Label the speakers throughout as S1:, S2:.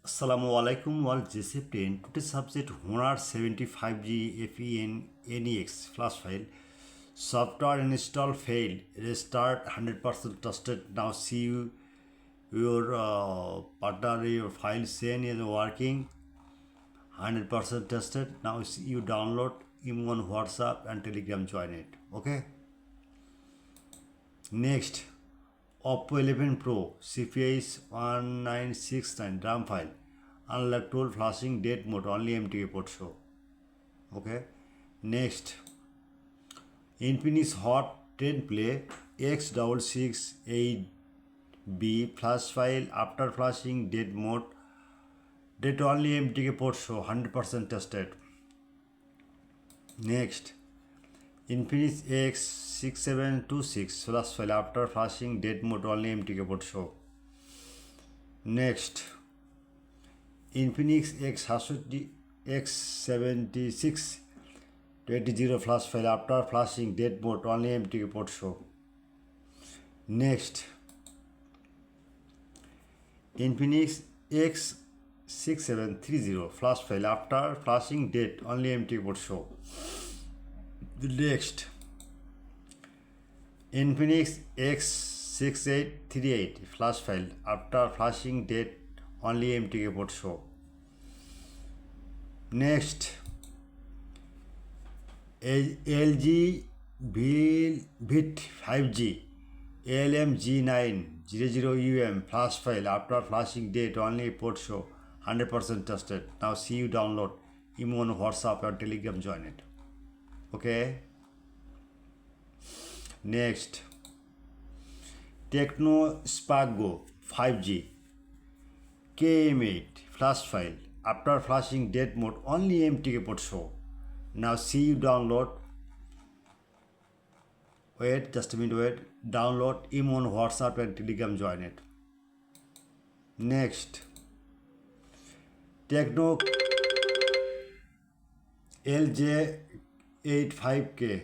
S1: Assalamu alaikum all G10. Today's subject Honor 75G FENEX flash file. Software install failed. Restart 100% trusted. Now see your partner, your file send is working. 100% tested. Now see you download email on WhatsApp and Telegram join it. Okay. Next. Oppo 11 Pro CPH2701 RAM file. Unlocktool flashing date mode only MTK Prot show. Okay. Next. Infinix Hot 10 Play X668B flash file after flashing date mode. Date only MTK Prot show 100% tested. Next. Infinix X6726 flash file after flashing date mode only MTK Prot show. Next. Infinix X7620 flash file after flashing date mode only MTK Prot show. Next. Infinix X6730 flash file after flashing date only MTK Prot show. Next. Infinix X6838 flash file after flashing date only MTK Prot show. Next. LG VIT 5G ALMG900UM flash file after flashing date only port show 100% tested. Now see you download email on WhatsApp or Telegram join it. Okay. Next. Techno Spark Go 5G KM8 flash file after flashing date mode only MTK Prot show. Now see you download. Wait, just a minute, wait. Download email on WhatsApp and Telegram join it. Next. Techno LJ85K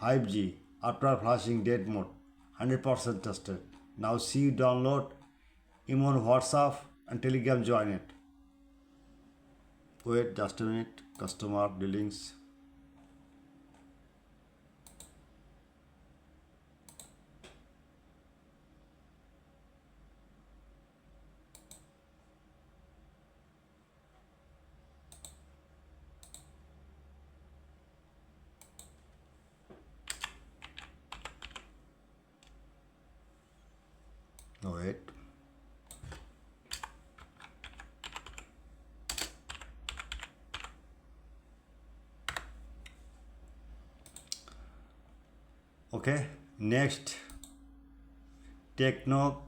S1: 5G after flashing date mode 100% tested. Now see you download email on WhatsApp and Telegram join it. Wait just a minute. Customer dealings. Wait. Okay. Next. Techno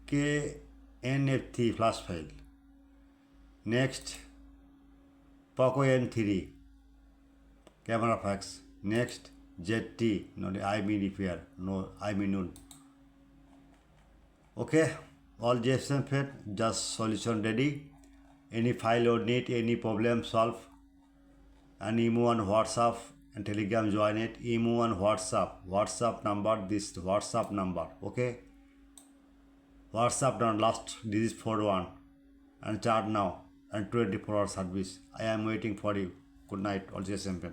S1: KNF3 flash file. Next. Poco N3 camera fax. Next. ZT no IB repair no IB null. Okay, all JSON fed, just solution ready. Any file or need, any problem solve. And email on WhatsApp and Telegram join it. Email on WhatsApp number, this WhatsApp number. Okay, WhatsApp number last digit 41 and chat now and 24-hour service. I am waiting for you. Good night, all JSON fed.